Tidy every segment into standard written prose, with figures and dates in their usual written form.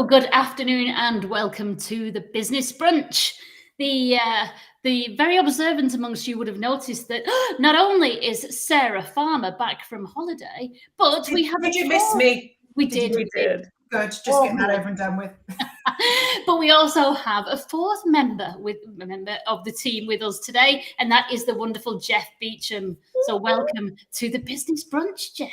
Good afternoon and welcome to the Business Brunch. The very observant amongst you would have noticed that not only is Sarah Farmer back from holiday, but we have. Did you miss me? We did. Good. Just getting that over and done with. But we also have a fourth member of the team with us today, and that is the wonderful Jeff Beacham. So welcome to the Business Brunch, Jeff.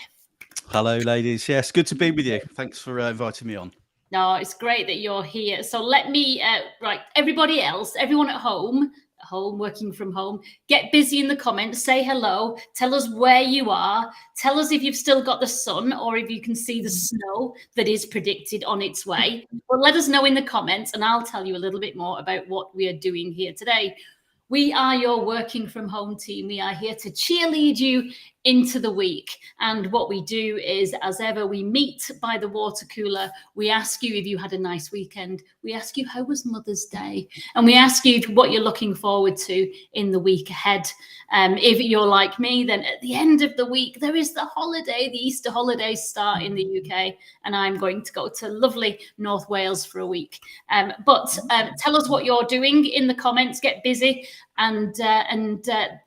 Hello, ladies. Yes, good to be with you. Thanks for inviting me on. No, it's great that you're here. So let me, everybody else, everyone at home, working from home, get busy in the comments, say hello, tell us where you are, tell us if you've still got the sun or if you can see the snow that is predicted on its way. But let us know in the comments and I'll tell you a little bit more about what we are doing here today. We are your working from home team. We are here to cheerlead you into the week. And what we do is, as ever, we meet by the water cooler. We ask you if you had a nice weekend. We ask you how was Mother's Day? And we ask you what you're looking forward to in the week ahead. If you're like me, then at the end of the week, there is the holiday. The Easter holidays start in the UK. And I'm going to go to lovely North Wales for a week. But tell us what you're doing in the comments. Get busy. And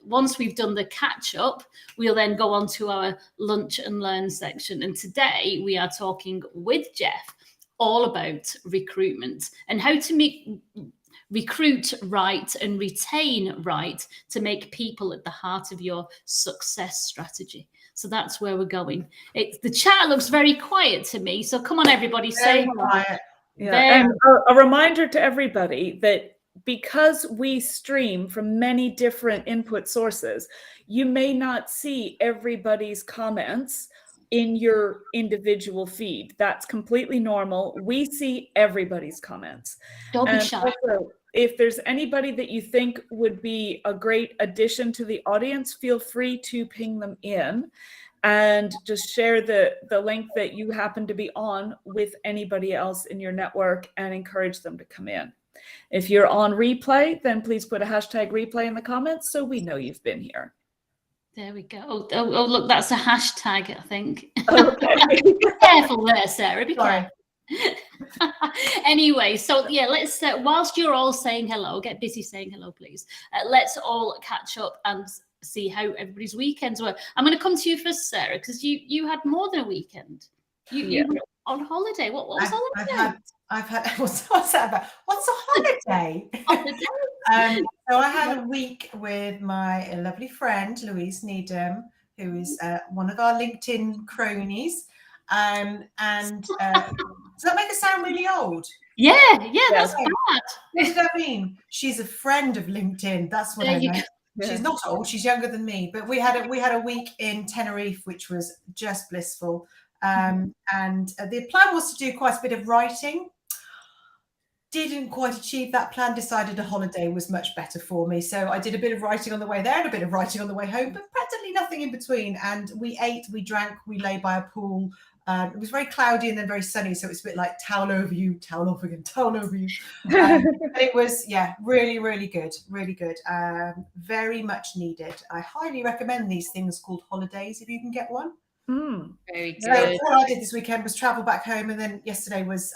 once we've done the catch up, we'll then go on to our lunch and learn section. And today we are talking with Jeff all about recruitment and how to recruit right and retain right to make people at the heart of your success strategy. So that's where we're going. The chat looks very quiet to me. So come on, everybody, say quiet. Yeah. And a reminder to everybody that because we stream from many different input sources, you may not see everybody's comments in your individual feed. That's completely normal. We see everybody's comments. Don't be shy. Also, if there's anybody that you think would be a great addition to the audience, feel free to ping them in and just share the link that you happen to be on with anybody else in your network and encourage them to come in. If you're on replay, then please put a hashtag replay in the comments so we know you've been here. There we go. Oh look, that's a hashtag, I think. Okay. Be careful there, Sarah. Be careful. Anyway, so yeah, let's, whilst you're all saying hello, get busy saying hello, please. Let's all catch up and see how everybody's weekends were. I'm going to come to you first, Sarah, because you had more than a weekend. You were on holiday. What was holiday? I've had what's that about? What's a holiday? So I had a week with my lovely friend Louise Needham, who is one of our LinkedIn cronies. And does that make us sound really old? Yeah, that's bad. What did I mean? She's a friend of LinkedIn. That's what I meant. Yeah. She's not old. She's younger than me. But we had a week in Tenerife, which was just blissful. And the plan was to do quite a bit of writing. Didn't quite achieve that plan, decided a holiday was much better for me. So I did a bit of writing on the way there and a bit of writing on the way home, but practically nothing in between. And we ate, we drank, we lay by a pool. It was very cloudy and then very sunny. So it's a bit like towel over you, towel off again, towel over you. It was, really, really good. Really good. Very much needed. I highly recommend these things called holidays if you can get one. Very good. So what I did this weekend was travel back home, and then yesterday was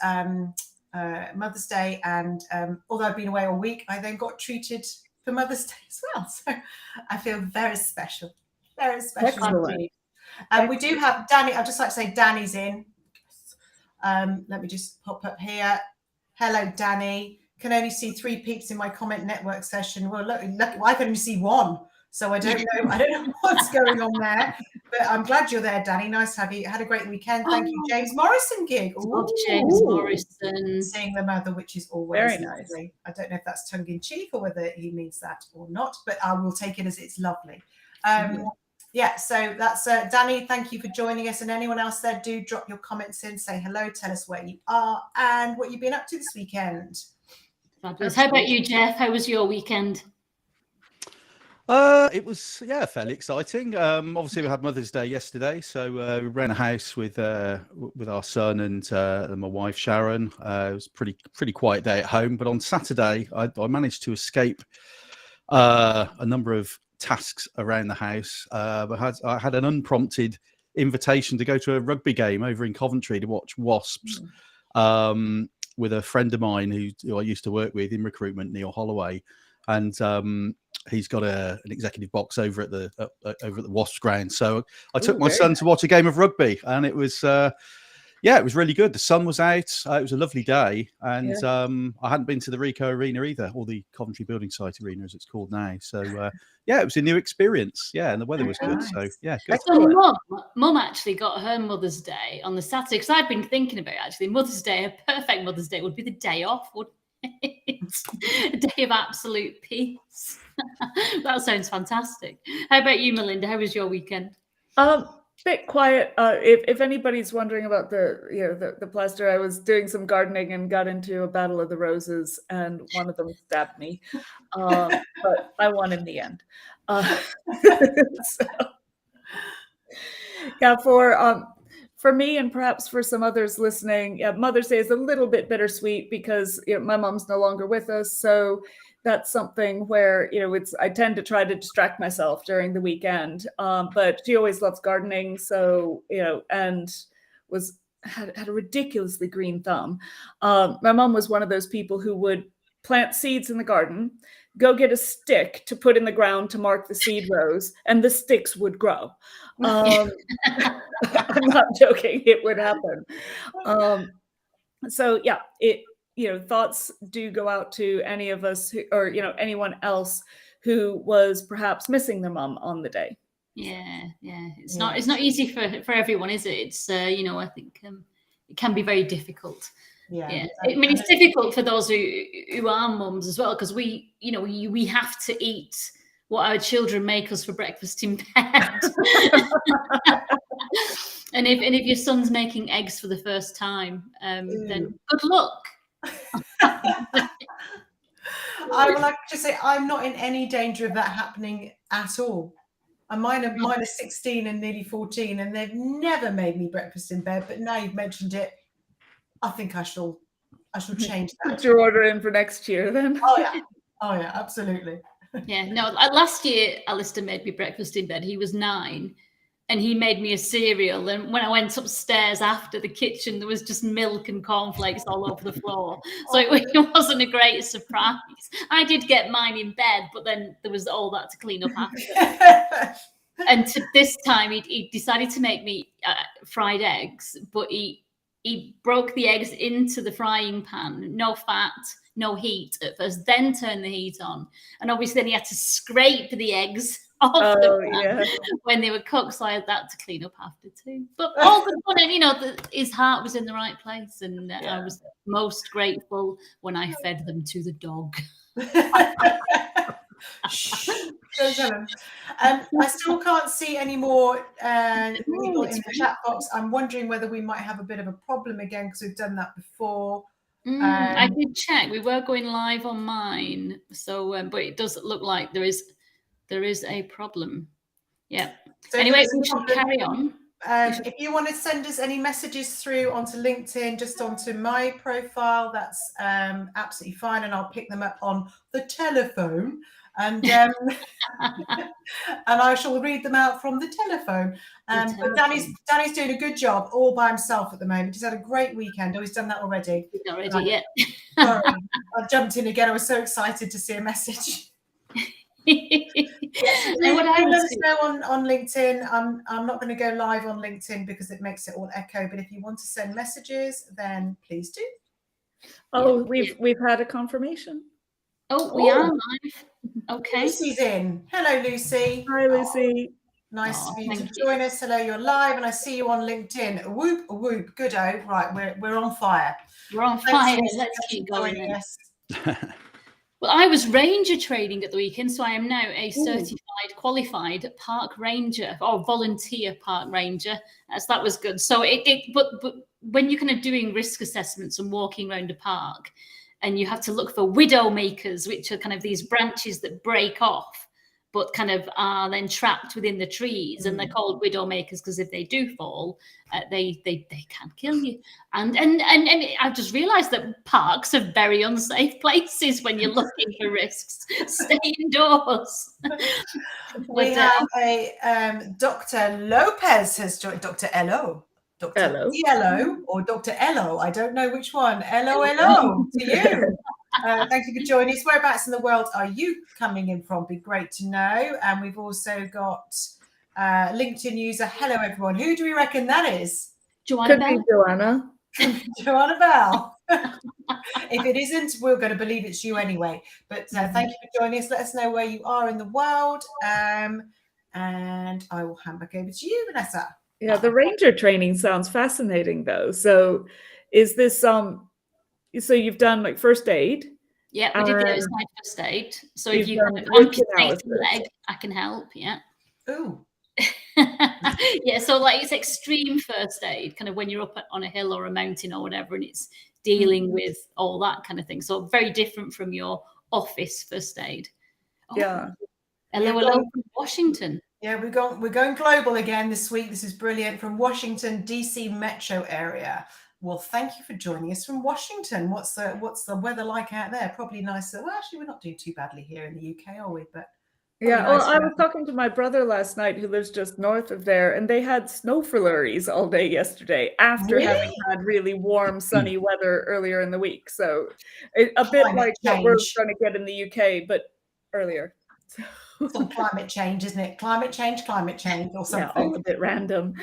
Mother's Day, and although I've been away all week, I then got treated for Mother's Day as well. So I feel very special indeed. We do have Danny. I'd just like to say Danny's in. Let me just pop up here. Hello, Danny. Can only see 3 peeps in my comment network session. Well, look, I can only see 1. So I don't know what's going on there, but I'm glad you're there, Danny. Nice to have you. Had a great weekend. Thank you. James Morrison gig. James Morrison. Seeing the mother, which is always very lovely. Nice. I don't know if that's tongue in cheek or whether he means that or not, but I will take it as it's lovely. So that's Danny. Thank you for joining us. And anyone else there, do drop your comments in, say hello, tell us where you are and what you've been up to this weekend. Fabulous. How about you, Jeff? How was your weekend? It was fairly exciting. Obviously we had Mother's Day yesterday, so we ran a house with our son and my wife Sharon. It was pretty quiet day at home, but on Saturday I managed to escape a number of tasks around the house. I had an unprompted invitation to go to a rugby game over in Coventry to watch Wasps with a friend of mine who I used to work with in recruitment, Neil Holloway, and he's got an executive box over at the Wasps ground. So I took my son to watch a game of rugby, and it was it was really good. The sun was out. It was a lovely day, and I hadn't been to the Ricoh Arena either, or the Coventry Building Site Arena as it's called now. So it was a new experience. Yeah, and the weather was good. Nice. So good. So mum actually got her Mother's Day on the Saturday, because I've been thinking about actually Mother's Day. A perfect Mother's Day would be the day off, wouldn't it? A day of absolute peace. That sounds fantastic. How about you, Melinda? How was your weekend? Bit quiet. If anybody's wondering about the plaster, I was doing some gardening and got into a battle of the roses, and one of them stabbed me, but I won in the end. For me, and perhaps for some others listening, Mother's Day is a little bit bittersweet because my mom's no longer with us, so that's something where I tend to try to distract myself during the weekend. But she always loves gardening, so and had a ridiculously green thumb. My mom was one of those people who would plant seeds in the garden, go get a stick to put in the ground to mark the seed rows, and the sticks would grow. I'm not joking; it would happen. Thoughts do go out to any of us or anyone else who was perhaps missing their mum on the day. Yeah. It's not easy for everyone, is it? It's I think it can be very difficult. Yeah. I mean, it's difficult for those who are mums as well, because we have to eat what our children make us for breakfast in bed. And if your son's making eggs for the first time, then good luck. I would like to say I'm not in any danger of that happening at all. And mine are 16 and nearly 14, and they've never made me breakfast in bed. But now you've mentioned it, I think I shall change that. Put your order in for next year then. Oh yeah, absolutely. Yeah, no. Last year, Alistair made me breakfast in bed. He was 9. And he made me a cereal. And when I went upstairs after the kitchen, there was just milk and cornflakes all over the floor. So it wasn't a great surprise. I did get mine in bed, but then there was all that to clean up after. And this time, he decided to make me fried eggs, but he broke the eggs into the frying pan, no fat, no heat at first, then turned the heat on. And obviously then he had to scrape the eggs off the pan when they were cooked, so I had that to clean up after too. But all the fun, and his heart was in the right place, and I was most grateful when I fed them to the dog. Don't tell him. I still can't see any more people in the chat box. I'm wondering whether we might have a bit of a problem again, because we've done that before. I did check. We were going live on mine, so but it does look like there is a problem. Yeah. So anyway, we should carry on. If you want to send us any messages through onto LinkedIn, just onto my profile, that's absolutely fine, and I'll pick them up on the telephone, and and I shall read them out from the telephone. But Danny's doing a good job all by himself at the moment. He's had a great weekend. Oh, he's done that already. He's not ready yet. Sorry, I jumped in again. I was so excited to see a message. Let us know on LinkedIn. I'm not going to go live on LinkedIn because it makes it all echo, but if you want to send messages, then please do. Oh, we've had a confirmation. We are live. Okay. Lucy's in. Hello, Lucy. Hi, Lucy. Nice for you to join us. Hello, you're live, and I see you on LinkedIn. Whoop, whoop. Good-o. Right, we're on fire. We're on fire. Let's keep going. Yes. Well, I was ranger training at the weekend, so I am now a certified, qualified park ranger or volunteer park ranger. So that was good. So but when you're kind of doing risk assessments and walking around a park, and you have to look for widow makers, which are kind of these branches that break off, but kind of are then trapped within the trees, and they're called widow makers because if they do fall, they can kill you. And I've just realised that parks are very unsafe places when you're looking for risks. Stay indoors. We have a Dr. Lopez has joined. Dr. L.O. Dr. Hello. Yellow or Dr. Ello. I don't know which one. Hello to you. Thank you for joining us. Whereabouts in the world are you coming in from? Be great to know. And we've also got LinkedIn user. Hello, everyone. Who do we reckon that is? Joanna Could be Bell? Joanna. Joanna Bell. If it isn't, we're going to believe it's you anyway. But thank you for joining us. Let us know where you are in the world. And I will hand back over to you, Vanessa. Yeah, the ranger training sounds fascinating though. So is this so you've done like first aid? Yeah, we did the outside first aid. So if You've you done have an root amputated analysis. leg, I can help. Yeah. Ooh. Yeah, so like it's extreme first aid, kind of when you're up on a hill or a mountain or whatever, and it's dealing with all that kind of thing. So very different from your office first aid. Oh, Yeah. hello from Washington. Yeah, we're going global again this week. This is brilliant from Washington, DC metro area. Well, thank you for joining us from Washington. What's the weather like out there? Probably nicer. Well, actually, we're not doing too badly here in the UK, are we? But yeah, well, I was talking to my brother last night who lives just north of there, and they had snow flurries all day yesterday after having had really warm, sunny weather earlier in the week. So a bit like what we're going to get in the UK, but earlier. Some climate change, isn't it? Climate change or something. Yeah, all a bit random.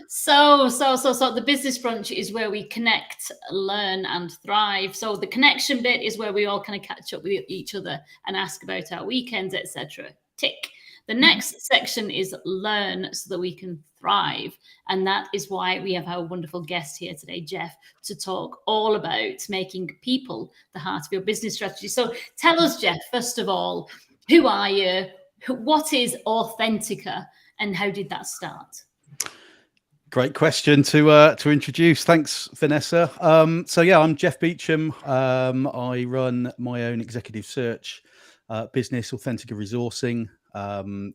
So the business brunch is where we connect, learn, and thrive. So the connection bit is where we all kind of catch up with each other and ask about our weekends, etc. Tick. The next section is learn so that we can thrive. And that is why we have our wonderful guest here today, Jeff, to talk all about making people the heart of your business strategy. So tell us, Jeff, first of all, who are you? What is Authentica? And how did that start? Great question to introduce. Thanks, Vanessa. So yeah, I'm Jeff Beacham. I run my own executive search business, Authentica Resourcing.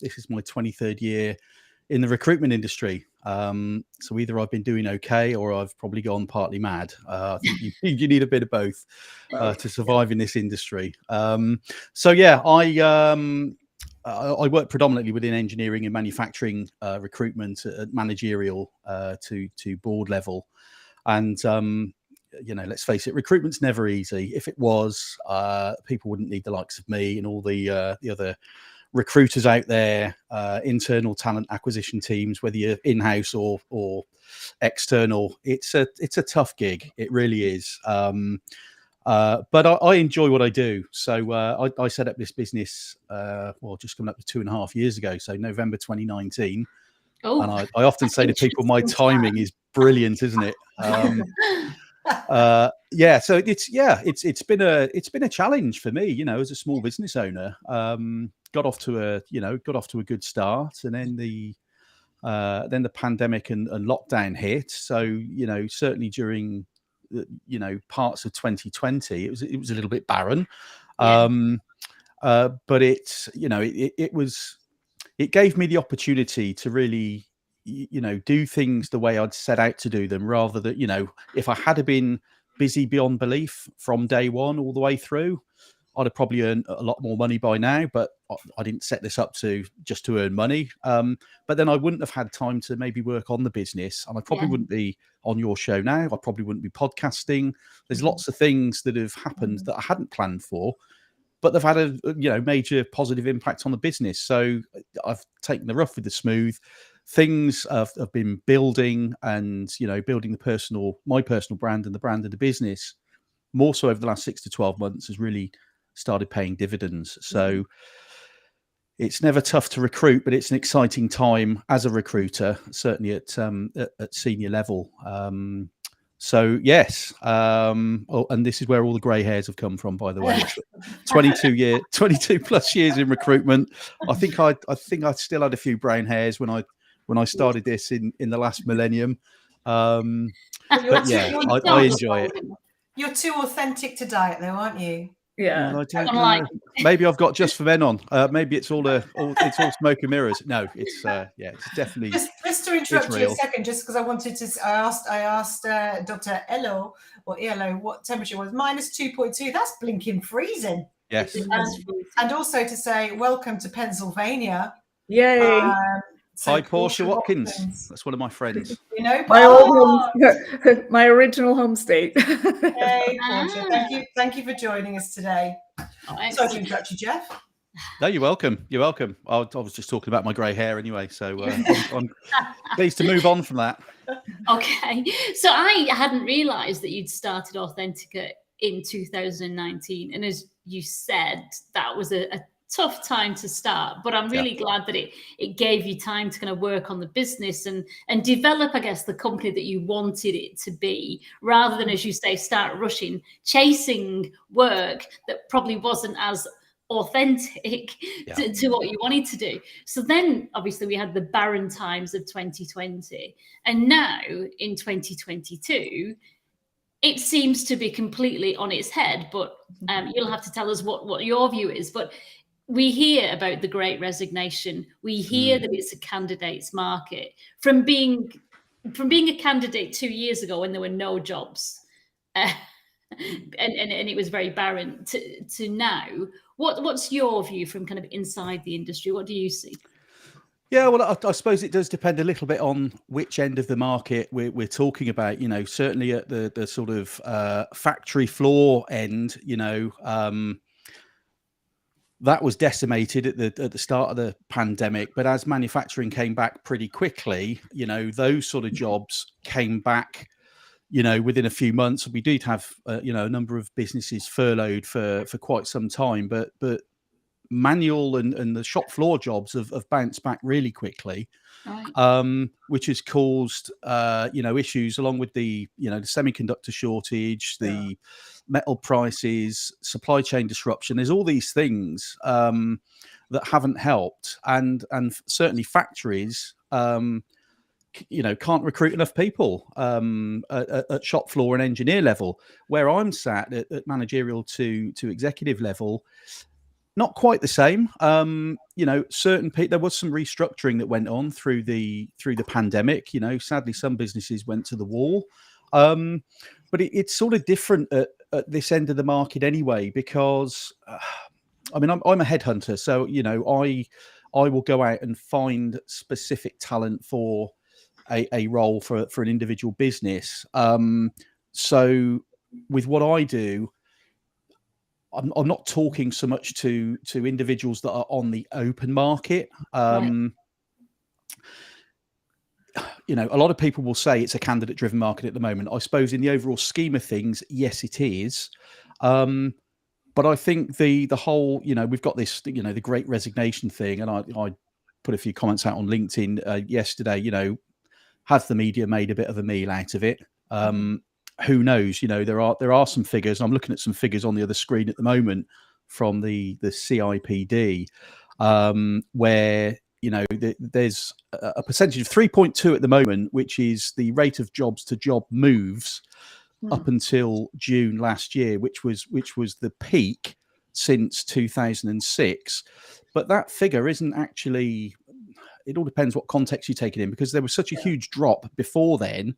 This is my 23rd year in the recruitment industry. So either I've been doing okay or I've probably gone partly mad. I think you need a bit of both to survive in this industry. So yeah, I work predominantly within engineering and manufacturing recruitment at managerial to board level. And, let's face it, recruitment's never easy. If it was, people wouldn't need the likes of me and all the other recruiters out there, internal talent acquisition teams, whether you're in-house or external. It's a tough gig. It really is. But I enjoy what I do. So I set up this business, just coming up to 2.5 years ago. So November 2019. Oh, and I often say to people, my timing is brilliant, isn't it? So it's been a challenge for me, as a small business owner. Got off to a good start, and then the pandemic and lockdown hit. So certainly during parts of 2020 it was a little bit barren, but it gave me the opportunity to really do things the way I'd set out to do them, rather than if I had been busy beyond belief from day one all the way through, I'd have probably earned a lot more money by now, but I didn't set this up to earn money. But then I wouldn't have had time to maybe work on the business, and I probably wouldn't be on your show now. I probably wouldn't be podcasting. There's lots of things that have happened that I hadn't planned for, but they've had a major positive impact on the business. So I've taken the rough with the smooth. Things have been building, and building my personal brand and the brand of the business more so over the last 6 to 12 months has really started paying dividends. So it's never tough to recruit, but it's an exciting time as a recruiter, certainly at senior level. So yes, and this is where all the grey hairs have come from, by the way. 22 plus years in recruitment. I think I still had a few brown hairs when I started this in the last millennium. But yeah, I enjoy it. You're too authentic to diet, though, aren't you? Yeah, well, I don't know. Maybe I've got just for men on. Maybe it's all smoke and mirrors. No, it's definitely. Just to interrupt you a second, just because I wanted to. I asked Dr. Elo what temperature was. -2.2. That's blinking freezing. Yes. And also to say welcome to Pennsylvania. Yay! So Hi, Portia Watkins. That's one of my friends. You know, My old home, my original home state. Hey, Portia. Thank you for joining us today. Sorry to interrupt you, Jeff. No, you're welcome. You're welcome. I was just talking about my grey hair anyway, so I'm pleased to move on from that. Okay, so I hadn't realised that you'd started Authentica in 2019, and as you said, that was a tough time to start, but I'm really glad that it gave you time to kind of work on the business and develop, I guess, the company that you wanted it to be, rather than, as you say, start rushing, chasing work that probably wasn't as authentic to what you wanted to do. So then obviously we had the barren times of 2020, and now in 2022 it seems to be completely on its head, but you'll have to tell us what your view is. But we hear about the Great Resignation. We hear that it's a candidates market. From being a candidate 2 years ago when there were no jobs, and it was very barren, to now, what's your view from kind of inside the industry? What do you see? Yeah, well, I suppose it does depend a little bit on which end of the market we're talking about. You know, certainly at the sort of factory floor end, you know, that was decimated at the start of the pandemic. But as manufacturing came back pretty quickly, you know, those sort of jobs came back, you know, within a few months. We did have, you know, a number of businesses furloughed for quite some time, but manual and the shop floor jobs have bounced back really quickly, right. Which has caused you know, issues along with the, you know, the semiconductor shortage, the metal prices, supply chain disruption. There's all these things that haven't helped, and certainly factories you know, can't recruit enough people at shop floor and engineer level. Where I'm sat at managerial to executive level, not quite the same. You know, certain people, there was some restructuring that went on through the pandemic. You know, sadly, some businesses went to the wall. But it's sort of different at this end of the market anyway, because I mean, I'm a headhunter, so you know, I will go out and find specific talent for a role for an individual business. So with what I do, I'm not talking so much to individuals that are on the open market. Right. You know, a lot of people will say it's a candidate-driven market at the moment. I suppose in the overall scheme of things, yes, it is. But I think the whole, you know, we've got this, you know, the Great Resignation thing, and I put a few comments out on LinkedIn yesterday. You know, has the media made a bit of a meal out of it? Who knows? You know, there are some figures. I'm looking at some figures on the other screen at the moment from the CIPD, where, you know, there's a percentage of 3.2 at the moment, which is the rate of jobs to job moves up until June last year, which was the peak since 2006. But that figure isn't actually. It all depends what context you take it in, because there was such a huge drop before then.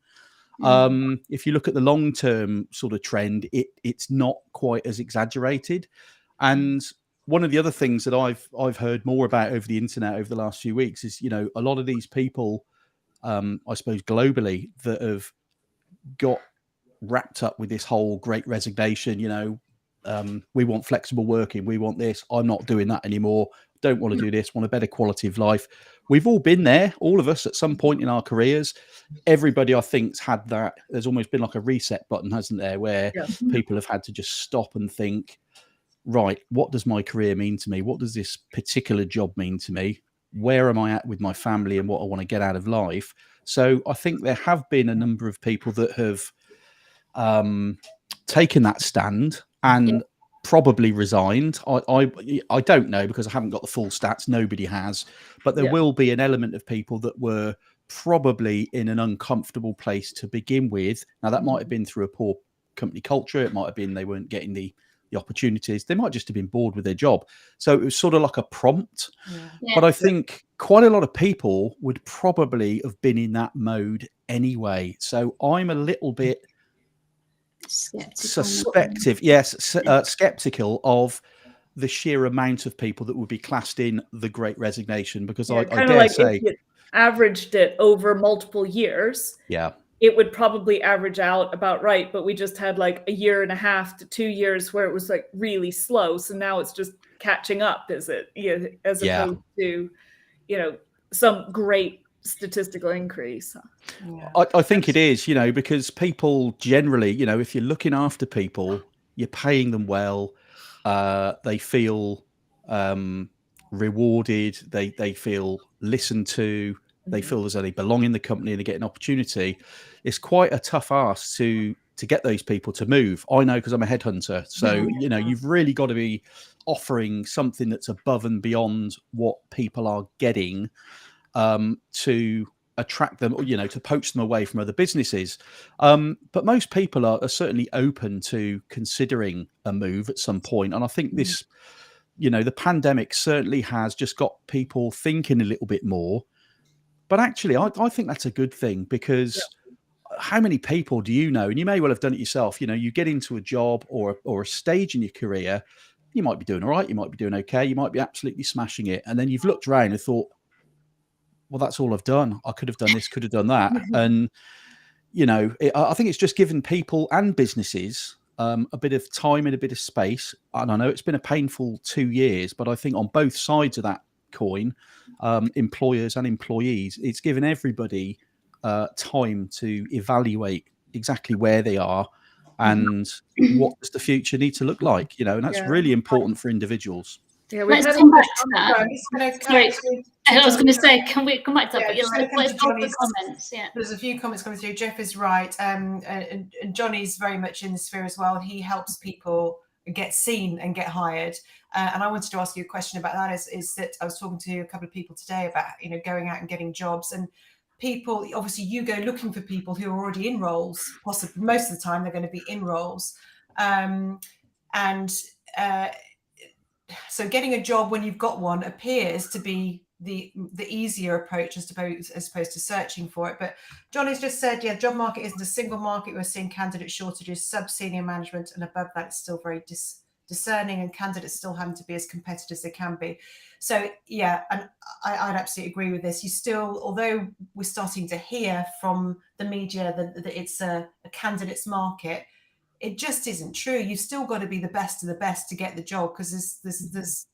If you look at the long-term sort of trend, it's not quite as exaggerated. And one of the other things that I've heard more about over the internet over the last few weeks is, you know, a lot of these people, I suppose globally, that have got wrapped up with this whole Great Resignation. You know, we want flexible working, we want this. I'm not doing that anymore. Don't want to do this. Want a better quality of life. We've all been there, all of us, at some point in our careers. Everybody, I think, has had that. There's almost been like a reset button, hasn't there, where people have had to just stop and think, right, what does my career mean to me? What does this particular job mean to me? Where am I at with my family and what I want to get out of life? So I think there have been a number of people that have taken that stand and probably resigned. I don't know, because I haven't got the full stats. Nobody has, but there will be an element of people that were probably in an uncomfortable place to begin with. Now, that might have been through a poor company culture. It might have been they weren't getting the opportunities. They might just have been bored with their job. So it was sort of like a prompt. But I think quite a lot of people would probably have been in that mode anyway. So I'm a little bit skeptical of the sheer amount of people that would be classed in the Great Resignation, because I kind of dare like say, if you averaged it over multiple years, yeah, it would probably average out about right. But we just had like a year and a half to 2 years where it was like really slow. So now it's just catching up, is it? Yeah, as opposed to, some great statistical increase. Yeah. I think it is, because people generally, if you're looking after people, you're paying them well, they feel rewarded, they feel listened to, they feel as though they belong in the company and they get an opportunity. It's quite a tough ask to get those people to move. I know, because I'm a headhunter. So, you've really got to be offering something that's above and beyond what people are getting, to attract them, or to poach them away from other businesses. But most people are certainly open to considering a move at some point. And I think this, the pandemic certainly has just got people thinking a little bit more. But actually, I think that's a good thing, because how many people do you know, and you may well have done it yourself, you get into a job or a stage in your career, you might be doing all right, you might be doing okay, you might be absolutely smashing it, and then you've looked around and thought, well, that's all I've done. I could have done this, could have done that. And, I think it's just given people and businesses a bit of time and a bit of space. And I know it's been a painful 2 years, but I think on both sides of that coin, employers and employees, it's given everybody time to evaluate exactly where they are and what does the future need to look like, and that's really important for individuals. Yeah, let's come back to that. Sorry, I was going to say, can we come back to that? But let's go to the comments. Yeah, there's a few comments coming through. Jeff is right, and Johnny's very much in the sphere as well. He helps people get seen and get hired. And I wanted to ask you a question about that. Is that I was talking to a couple of people today about going out and getting jobs, and people, obviously you go looking for people who are already in roles. Possibly most of the time they're going to be in roles, so getting a job when you've got one appears to be the easier approach as opposed to searching for it. But Johnny's just said, job market isn't a single market. We're seeing candidate shortages, sub-senior management, and above that it's still very discerning, and candidates still having to be as competitive as they can be. So and I'd absolutely agree with this. You still, although we're starting to hear from the media that it's a candidates market, it just isn't true. You've still got to be the best of the best to get the job, because there's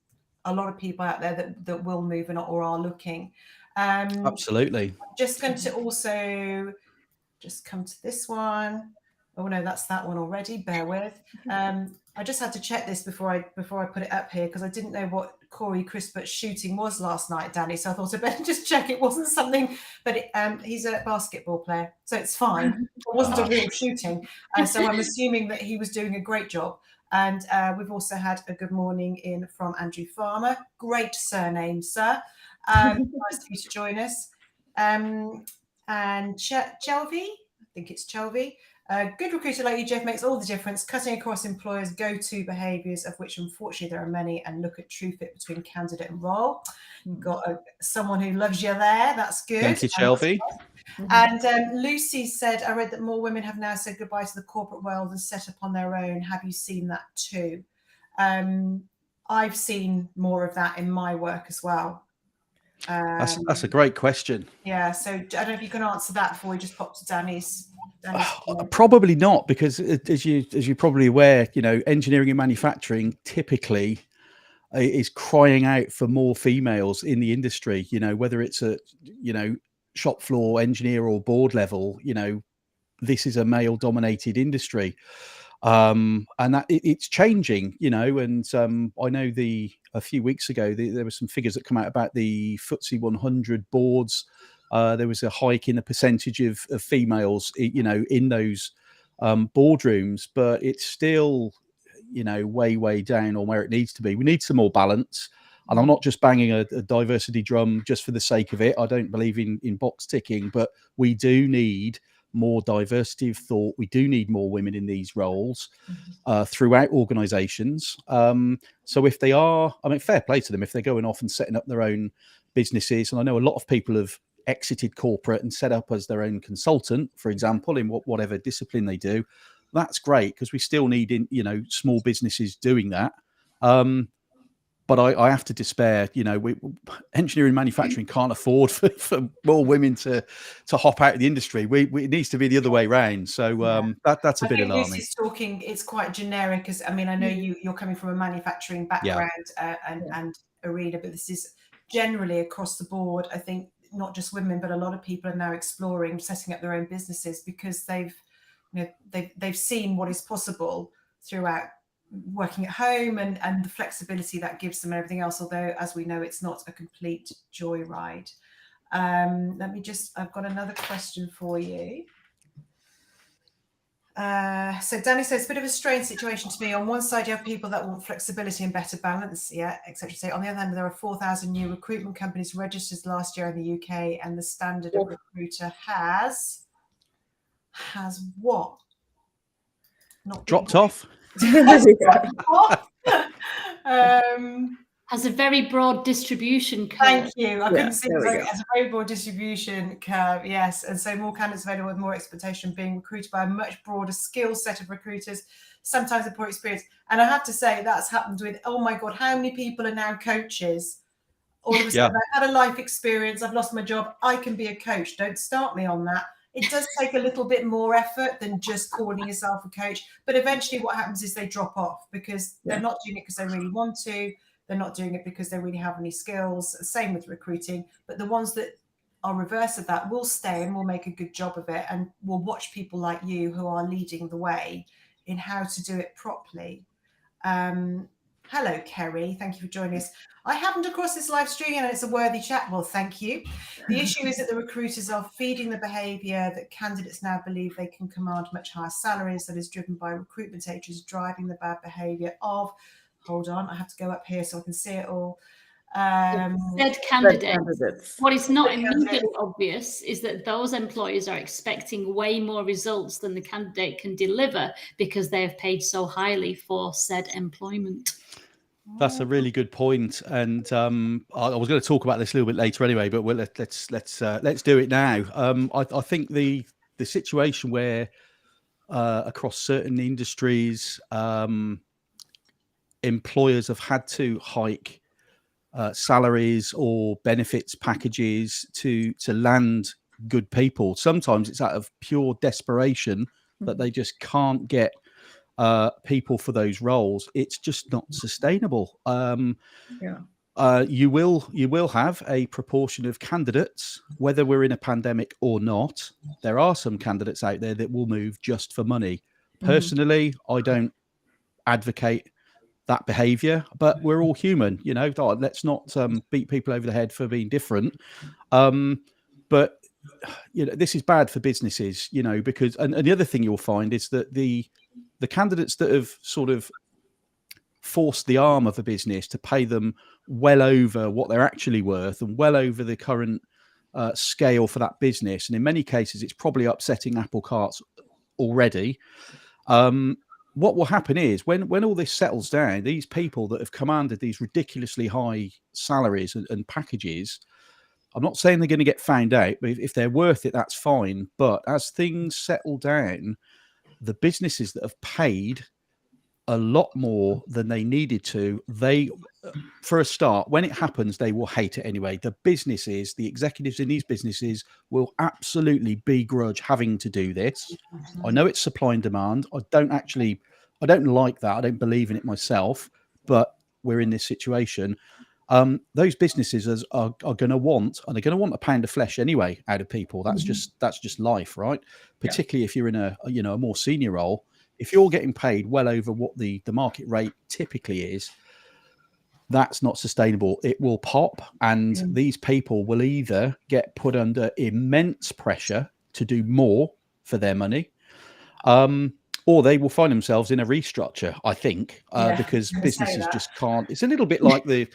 a lot of people out there that will move or are looking. Absolutely. I'm just going to also just come to this one. Oh no, that's that one already. Bear with. I just had to check this before I put it up here, because I didn't know what Corey Crispert's shooting was last night, Danny. So I thought I'd better just check it wasn't something. But he's a basketball player, so it's fine. It wasn't a real shooting. So I'm assuming that he was doing a great job. And we've also had a good morning in from Andrew Farmer. Great surname, sir. Nice for you to join us. And Chelvy, I think it's Chelvy. Good recruiter like you, Jeff, makes all the difference, cutting across employers' go-to behaviours, of which unfortunately there are many, and look at true fit between candidate and role. You've got someone who loves you there. That's good. Thank you, Chelvy. And Lucy said, I read that more women have now said goodbye to the corporate world and set up on their own. Have you seen that too? I've seen more of that in my work as well. That's a great question. Yeah, so I don't know if you can answer that before we just pop to Danny's. Probably not, because as you're probably aware, engineering and manufacturing typically is crying out for more females in the industry. Whether it's a shop floor engineer or board level, this is a male dominated industry, and that it's changing. And I know a few weeks ago there were some figures that come out about the FTSE 100 boards. There was a hike in the percentage of females, in those boardrooms, but it's still, way down on where it needs to be. We need some more balance. And I'm not just banging a diversity drum just for the sake of it. I don't believe in box ticking, but we do need more diversity of thought. We do need more women in these roles throughout organizations. So if they are, fair play to them if they're going off and setting up their own businesses. And I know a lot of people have exited corporate and set up as their own consultant, for example, in whatever discipline they do. That's great, because we still need small businesses doing that. but I have to despair. Engineering manufacturing can't afford for more women to hop out of the industry. It needs to be the other way around. So that's a bit alarming. Lucy's talking, it's quite generic, because I know you're coming from a manufacturing background and arena, but this is generally across the board. I think not just women, but a lot of people are now exploring setting up their own businesses because they've seen what is possible throughout working at home and the flexibility that gives them and everything else, although as we know it's not a complete joyride. I've got another question for you. So Danny says, it's a bit of a strange situation to me. On one side you have people that want flexibility and better balance, etc. So on the other hand, there are 4,000 new recruitment companies registered last year in the UK, and the standard of recruiter has what? Not dropped off. Has a very broad distribution curve. Thank you. I couldn't see it. Has a very broad distribution curve, yes. And so more candidates available with more expectation being recruited by a much broader skill set of recruiters, sometimes with poor experience. And I have to say that's happened with, oh my God, how many people are now coaches? All of a sudden, I've had a life experience, I've lost my job, I can be a coach. Don't start me on that. It does take a little bit more effort than just calling yourself a coach. But eventually what happens is they drop off because they're not doing it because they really want to. They're not doing it because they really have any skills. Same with recruiting. But the ones that are reverse of that will stay and will make a good job of it. And we'll watch people like you who are leading the way in how to do it properly. Hello, Kerry. Thank you for joining us. I happened across this live stream and it's a worthy chat. Well, thank you. The issue is that the recruiters are feeding the behaviour that candidates now believe they can command much higher salaries, that is driven by recruitment agents driving the bad behaviour of, hold on, I have to go up here so I can see it all. Said candidates. What is not immediately obvious is that those employers are expecting way more results than the candidate can deliver because they have paid so highly for said employment. That's a really good point, and I was going to talk about this a little bit later anyway. But let's do it now. I think the situation where across certain industries, employers have had to hike salaries or benefits packages to land good people. Sometimes it's out of pure desperation that they just can't get people for those roles. It's just not sustainable. You will have a proportion of candidates, whether we're in a pandemic or not. There are some candidates out there that will move just for money. Personally, I don't advocate that behavior, but we're all human, let's not beat people over the head for being different. But this is bad for businesses, because and the other thing you'll find is that the candidates that have sort of forced the arm of a business to pay them well over what they're actually worth and well over the current scale for that business, and in many cases it's probably upsetting apple carts already. What will happen is when all this settles down, these people that have commanded these ridiculously high salaries and packages, I'm not saying they're going to get found out, but if they're worth it, that's fine. But as things settle down, the businesses that have paid a lot more than they needed to, for a start, when it happens, they will hate it anyway. The businesses, the executives in these businesses will absolutely begrudge having to do this. I know it's supply and demand. I don't like that. I don't believe in it myself, but we're in this situation. Those businesses are going to want, and they're going to want a pound of flesh anyway out of people. That's just life, right? Particularly if you're in a more senior role. If you're getting paid well over what the market rate typically is, that's not sustainable. It will pop, and these people will either get put under immense pressure to do more for their money, or they will find themselves in a restructure, I think, because businesses just can't. It's a little bit like the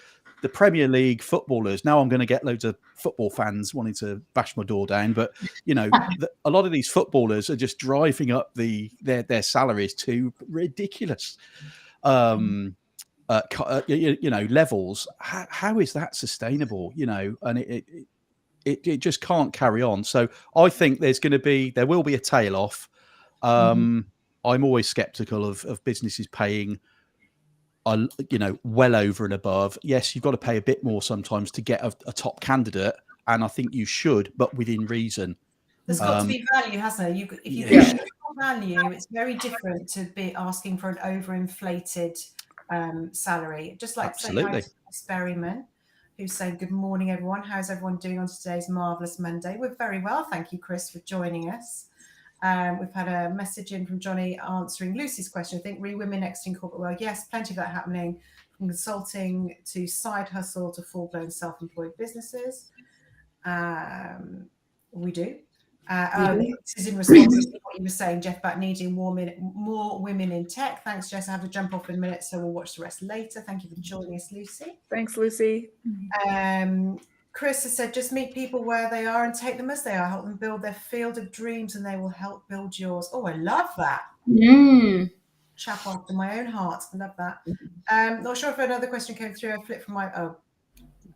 Premier League footballers. Now I'm going to get loads of football fans wanting to bash my door down, but a lot of these footballers are just driving up their salaries to ridiculous levels. How is that sustainable? And it just can't carry on. So I think there will be a tail off. I'm always skeptical of businesses paying are, well over and above. Yes, you've got to pay a bit more sometimes to get a top candidate, and I think you should, but within reason. There's got to be value, hasn't there? If you Yeah. get value, it's very different to be asking for an overinflated salary. Just like to say hi to Chris Berryman, who's saying, good morning, everyone. How's everyone doing on today's marvellous Monday? We're very well. Thank you, Chris, for joining us. We've had a message in from Johnny answering Lucy's question. I think women next in corporate world. Yes, plenty of that happening, from consulting to side hustle to full-blown self-employed businesses. We do. This is in response to what you were saying, Jeff, about needing more women in tech. Thanks, Jess. I have to jump off in a minute, so we'll watch the rest later. Thank you for joining us, Lucy. Thanks, Lucy. Chris has said, just meet people where they are and take them as they are. Help them build their field of dreams, and they will help build yours. Oh, I love that. Chap after my own heart. I love that. Not sure if another question came through. I flipped from my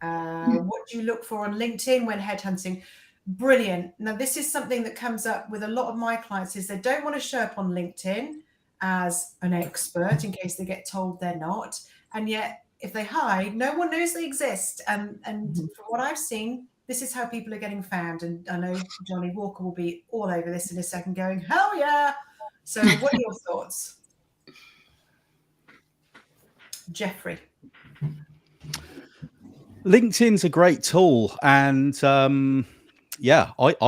what do you look for on LinkedIn when headhunting? Brilliant. Now, this is something that comes up with a lot of my clients, is they don't want to show up on LinkedIn as an expert in case they get told they're not. And yet, if they hide, no one knows they exist. And from what I've seen, this is how people are getting found. And I know Johnny Walker will be all over this in a second going, hell yeah. So what are your thoughts? Jeffrey. LinkedIn's a great tool, and I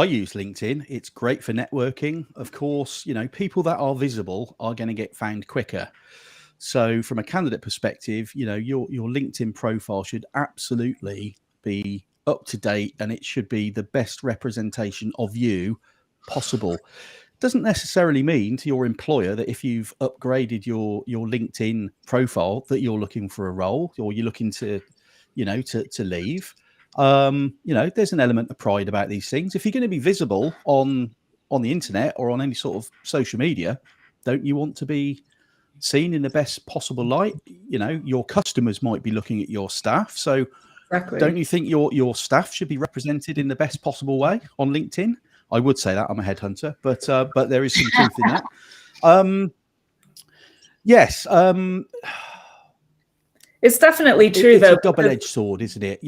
use LinkedIn. It's great for networking. Of course, people that are visible are going to get found quicker. So from a candidate perspective, your LinkedIn profile should absolutely be up to date, and it should be the best representation of you possible. Doesn't necessarily mean to your employer that if you've upgraded your LinkedIn profile that you're looking for a role, or you're looking to leave. There's an element of pride about these things. If you're going to be visible on the internet or on any sort of social media, don't you want to be seen in the best possible light? Your customers might be looking at your staff. So Don't you think your staff should be represented in the best possible way on LinkedIn? I would say that. I'm a headhunter, but there is some truth in that. Yes. It's definitely true, though. It's a double-edged sword, isn't it?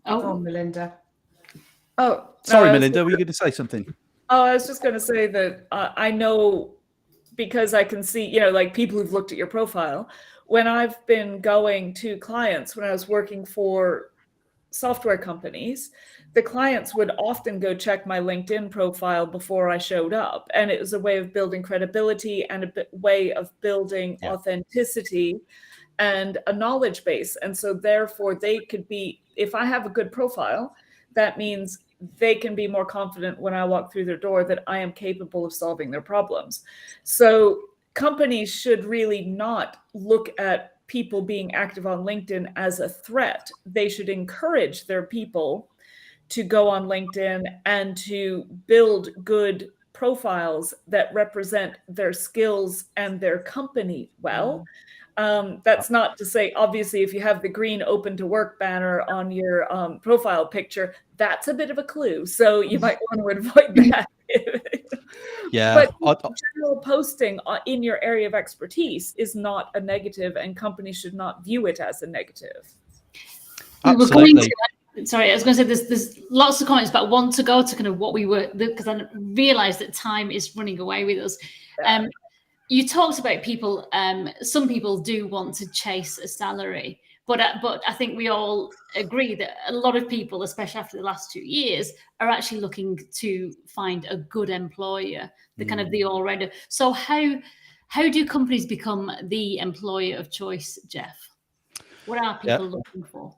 Oh, Melinda. Oh, sorry, Melinda. Were you going to say something? Oh, I was just going to say that I know, because I can see, like people who've looked at your profile. When I've been going to clients, when I was working for software companies, the clients would often go check my LinkedIn profile before I showed up. And it was a way of building credibility and a way of building authenticity and a knowledge base. And so therefore they could be, if I have a good profile, that means they can be more confident when I walk through their door that I am capable of solving their problems. So companies should really not look at people being active on LinkedIn as a threat. They should encourage their people to go on LinkedIn and to build good profiles that represent their skills and their company well. That's not to say, obviously, if you have the green open to work banner on your profile picture, that's a bit of a clue. So you might want to avoid that. Yeah. But general posting in your area of expertise is not a negative, and companies should not view it as a negative. Absolutely. Sorry, I was going to say there's lots of comments, but I want to go to kind of what we were, because I realised that time is running away with us. You talked about people. Some people do want to chase a salary, but I think we all agree that a lot of people, especially after the last 2 years, are actually looking to find a good employer, the kind of the all-rounder. So how do companies become the employer of choice, Jeff? What are people looking for?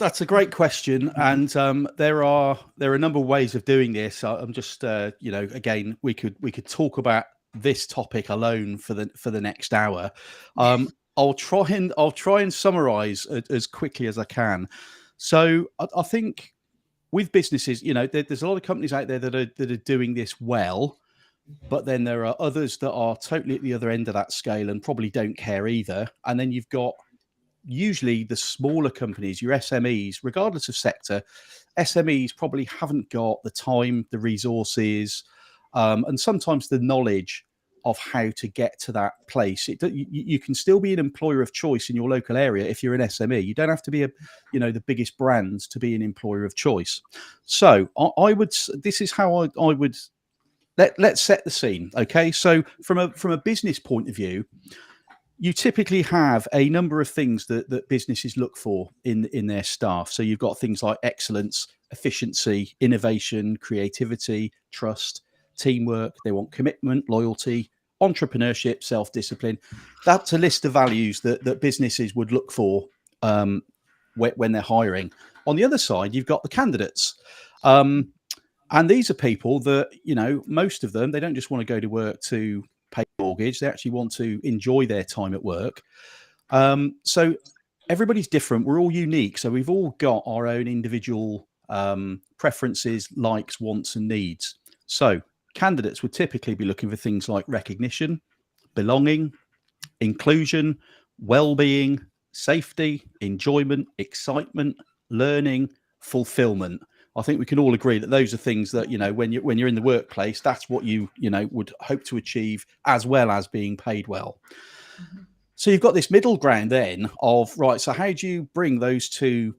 That's a great question, and there are a number of ways of doing this. I'm just again, we could talk about this topic alone for the next hour. I'll try and summarize as quickly as I can. So I think with businesses, there's a lot of companies out there that are doing this well, but then there are others that are totally at the other end of that scale and probably don't care either. And then you've got usually the smaller companies, your SMEs, regardless of sector. SMEs probably haven't got the time, the resources, and sometimes the knowledge of how to get to that place. You can still be an employer of choice in your local area if you're an SME. You don't have to be the biggest brands to be an employer of choice. So this is how I would let's set the scene. Okay, so from a business point of view, you typically have a number of things that businesses look for in their staff. So you've got things like excellence, efficiency, innovation, creativity, trust, teamwork. They want commitment, loyalty, entrepreneurship, self-discipline. That's a list of values that businesses would look for when they're hiring. On the other side, you've got the candidates. And these are people that, most of them, they don't just want to go to work to pay mortgage. They actually want to enjoy their time at work. So everybody's different. We're all unique. So we've all got our own individual preferences, likes, wants, and needs. So candidates would typically be looking for things like recognition, belonging, inclusion, well-being, safety, enjoyment, excitement, learning, fulfillment. I think we can all agree that those are things that, when you're in the workplace, that's what you would hope to achieve, as well as being paid well. Mm-hmm. So you've got this middle ground then of, right, so how do you bring those two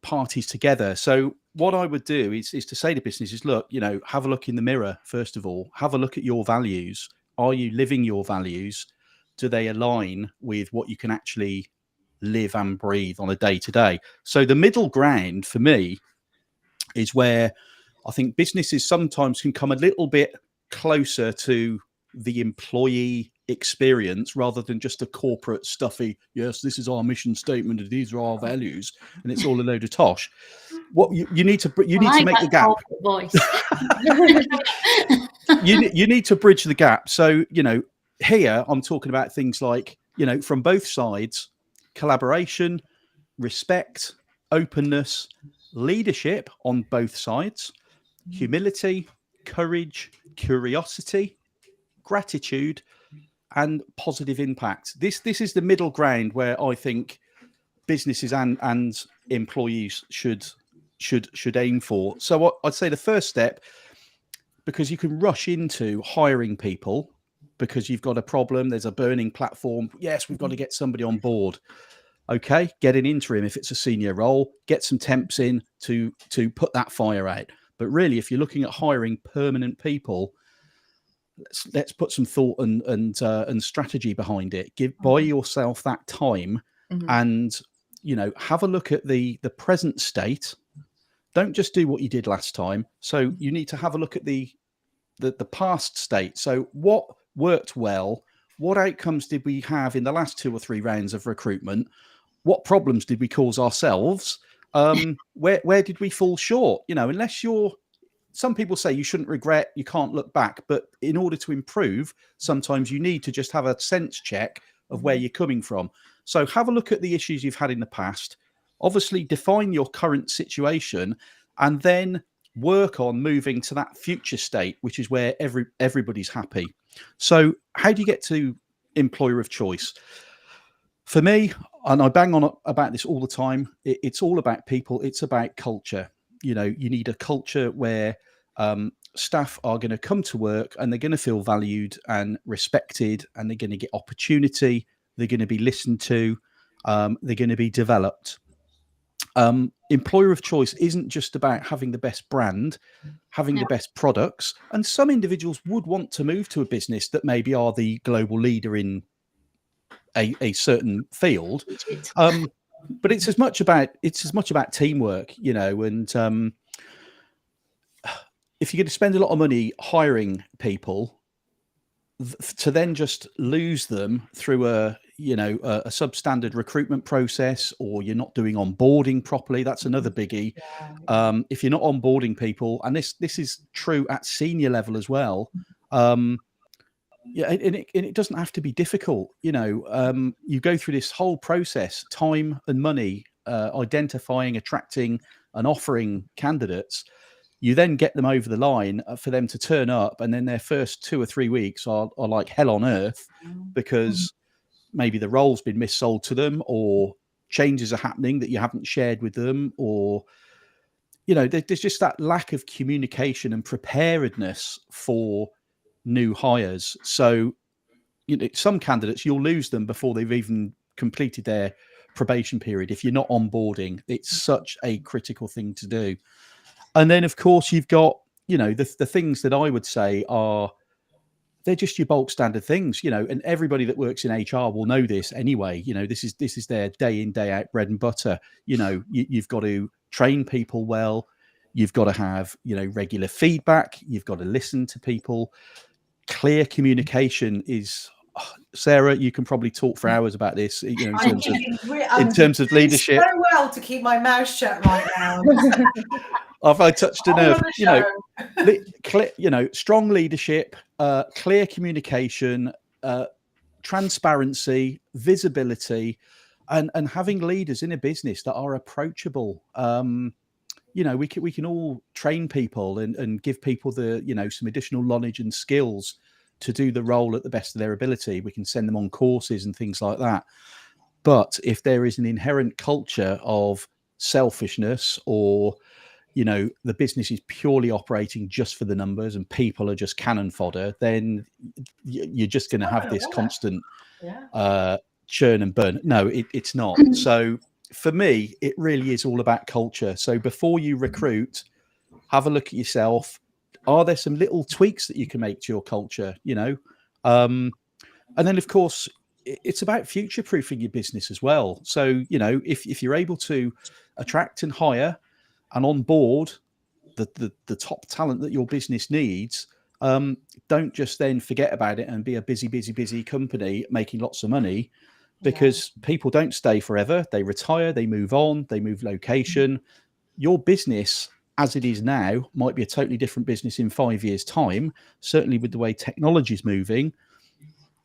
parties together? So what I would do is to say to businesses, look, have a look in the mirror, first of all, have a look at your values. Are you living your values? Do they align with what you can actually live and breathe on a day-to-day? So the middle ground for me is where I think businesses sometimes can come a little bit closer to the employee experience rather than just a corporate stuffy, yes, this is our mission statement and these are our values, and it's all a load of tosh. What you need to make the gap. Voice. you need to bridge the gap. So, here I'm talking about things like, from both sides, collaboration, respect, openness, leadership on both sides, humility, courage, curiosity, gratitude, and positive impact. This is the middle ground where I think businesses and employees should aim for. So what I'd say the first step, because you can rush into hiring people because you've got a problem, there's a burning platform. Yes, we've got to get somebody on board. Okay, get an interim if it's a senior role, get some temps in to put that fire out. But really, if you're looking at hiring permanent people, let's put some thought and strategy behind it. Buy yourself that time, and have a look at the present state. Don't just do what you did last time. So you need to have a look at the past state. So what worked well? What outcomes did we have in the last 2 or 3 rounds of recruitment? What problems did we cause ourselves? Where did we fall short? Unless some people say you shouldn't regret, you can't look back. But in order to improve, sometimes you need to just have a sense check of where you're coming from. So have a look at the issues you've had in the past. Obviously, define your current situation, and then work on moving to that future state, which is where everybody's happy. So how do you get to employer of choice? For me, and I bang on about this all the time, it's all about people. It's about culture. You need a culture where staff are going to come to work and they're going to feel valued and respected, and they're going to get opportunity. They're going to be listened to. They're going to be developed. Employer of choice isn't just about having the best brand, having the best products. And some individuals would want to move to a business that maybe are the global leader in a certain field. But it's as much about teamwork, and if you're going to spend a lot of money hiring people, to then just lose them through a substandard recruitment process, or you're not doing onboarding properly, that's another biggie. If you're not onboarding people, and this is true at senior level as well, and it doesn't have to be difficult. You go through this whole process, time and money, identifying, attracting, and offering candidates. You then get them over the line for them to turn up, and then their first 2 or 3 weeks are like hell on earth, because maybe the role's been missold to them, or changes are happening that you haven't shared with them, or there's just that lack of communication and preparedness for new hires. So, some candidates, you'll lose them before they've even completed their probation period. If you're not onboarding, it's such a critical thing to do. And then, of course, you've got, the things that I would say are, they're just your bulk standard things, and everybody that works in HR will know this anyway. This is their day in, day out bread and butter. You've got to train people well. You've got to have, regular feedback. You've got to listen to people. Clear communication is, Sarah, you can probably talk for hours about this, in terms of leadership. So well to keep my mouth shut right now. I touched a nerve. Strong leadership, clear communication, transparency, visibility, and having leaders in a business that are approachable. We can all train people and give people the some additional knowledge and skills to do the role at the best of their ability. We can send them on courses and things like that. But if there is an inherent culture of selfishness, or the business is purely operating just for the numbers and people are just cannon fodder, then you're just going to have this constant churn and burn. No, it's not. So for me, it really is all about culture. So before you recruit, have a look at yourself. Are there some little tweaks that you can make to your culture? And then, of course, it's about future-proofing your business as well. So, if you're able to attract and hire and onboard the top talent that your business needs, don't just then forget about it and be a busy company making lots of money, because people don't stay forever. They retire, they move on, they move location. Your business, as it is now, might be a totally different business in 5 years' time. Certainly with the way technology is moving,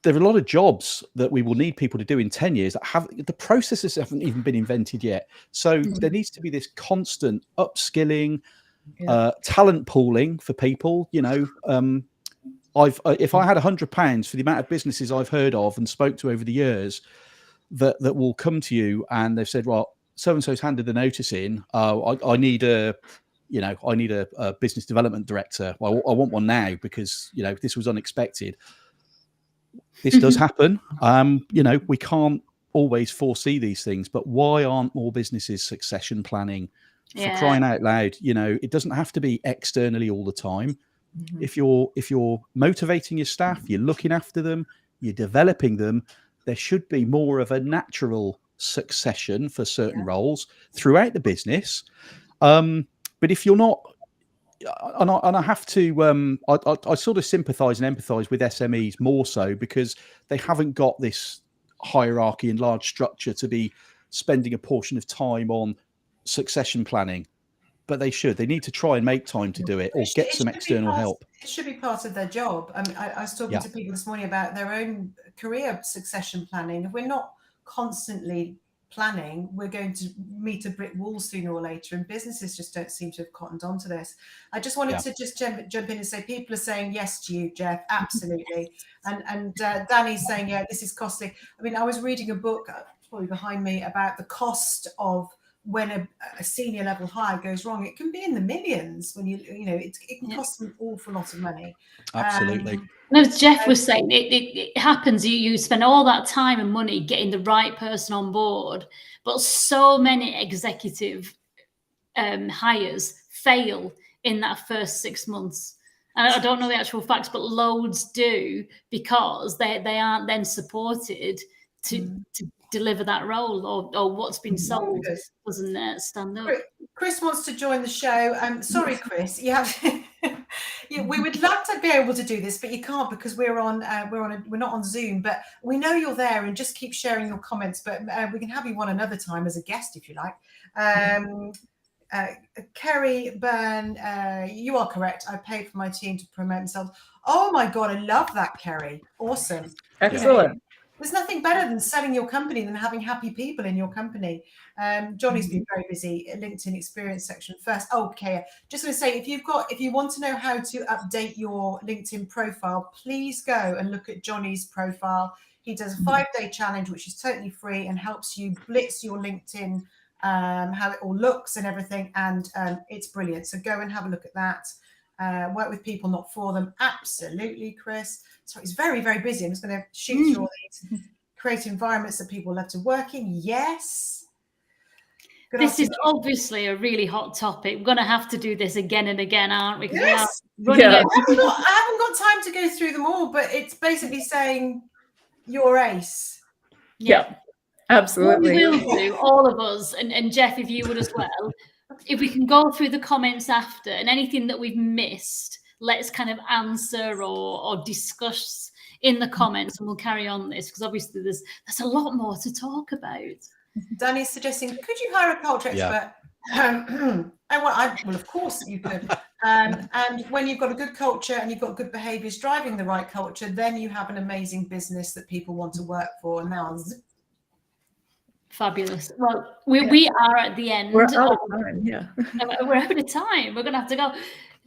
there are a lot of jobs that we will need people to do in 10 years that the processes haven't even been invented yet. So there needs to be this constant upskilling, talent pooling for people. If I had £100 for the amount of businesses I've heard of and spoke to over the years that will come to you and they've said, well, so-and-so's handed the notice in. I need a business development director. Well, I want one now because, this was unexpected. This does happen. We can't always foresee these things, but why aren't more businesses succession planning? For crying out loud, it doesn't have to be externally all the time. If you're motivating your staff, you're looking after them, you're developing them, there should be more of a natural succession for certain roles throughout the business. But if you're not, and I have to, I sort of sympathise and empathise with SMEs more so because they haven't got this hierarchy and large structure to be spending a portion of time on succession planning. But they should. They need to try and make time to do it, or get some external help. It should be part of their job. I was talking to people this morning about their own career succession planning. If we're not constantly planning, we're going to meet a brick wall sooner or later, and businesses just don't seem to have cottoned on to this. I just wanted to just jump in and say, people are saying yes to you, Jeff, absolutely. And Danny's saying, yeah, this is costly. I mean, I was reading a book, probably behind me, about the cost of when a senior level hire goes wrong. It can be in the millions when it can cost an awful lot of money. Absolutely. As Jeff was saying, it happens. You spend all that time and money getting the right person on board, but so many executive hires fail in that first 6 months. And I don't know the actual facts, but loads do, because they aren't then supported to deliver that role, or what's been sold doesn't stand up. Chris wants to join the show. Sorry, Chris. We would love to be able to do this, but you can't because we're not on Zoom. But we know you're there, and just keep sharing your comments. But we can have you one another time as a guest if you like. Kerry Byrne, you are correct. I paid for my team to promote themselves. Oh my God, I love that, Kerry. Awesome. Excellent. There's nothing better than selling your company than having happy people in your company. Johnny's been very busy. LinkedIn experience section first. Okay, just going to say, if you want to know how to update your LinkedIn profile, please go and look at Johnny's profile. He does a 5-day challenge, which is totally free and helps you blitz your LinkedIn, how it all looks and everything. And it's brilliant. So go and have a look at that. work with people, not for them. Absolutely, Chris. So it's very, very busy. I'm just going to shoot through all these. Create environments that people love to work in. Yes. Good This is afternoon. obviously a really hot topic. We're going to have to do this again and again, aren't we? 'Cause Yes. we are running Yeah. out. I haven't got time to go through them all, but it's basically saying you're ace. Yeah, absolutely. What we will do, all of us, and Jeff, if you would as well, if we can go through the comments after and anything that we've missed, let's kind of answer or discuss in the comments, and we'll carry on this, because obviously there's a lot more to talk about. Danny's suggesting, could you hire a culture expert? Well, of course you could. And when you've got a good culture and you've got good behaviours driving the right culture, then you have an amazing business that people want to work for. And now, Fabulous. Well, we are at the end. We're out of time. Yeah. We're out of time. We're going to have to go.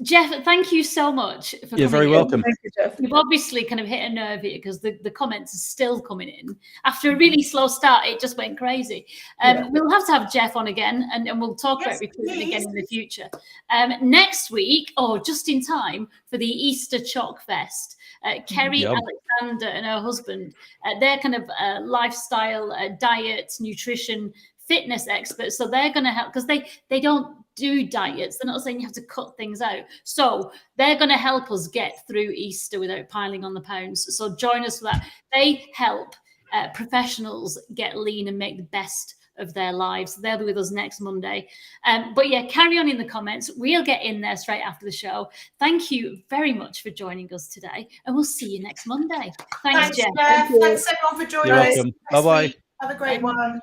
Jeff, thank you so much for coming. You're very welcome. Thank you, Jeff. You've obviously kind of hit a nerve here, because the comments are still coming in. After a really slow start, it just went crazy. We'll have to have Jeff on again, and we'll talk about recruitment again in the future. Next week, just in time for the Easter Chalk Fest, Kerry Alexander and her husband, they're kind of lifestyle, diet, nutrition, fitness experts. So they're going to help, because they don't do diets. They're not saying you have to cut things out. So they're going to help us get through Easter without piling on the pounds. So join us for that. They help professionals get lean and make the best of their lives. They'll be with us next Monday. But yeah, carry on in the comments. We'll get in there straight after the show. Thank you very much for joining us today, and we'll see you next Monday. Thanks Jeff. Thanks everyone for joining us. You're welcome. Bye-bye. Have a great one.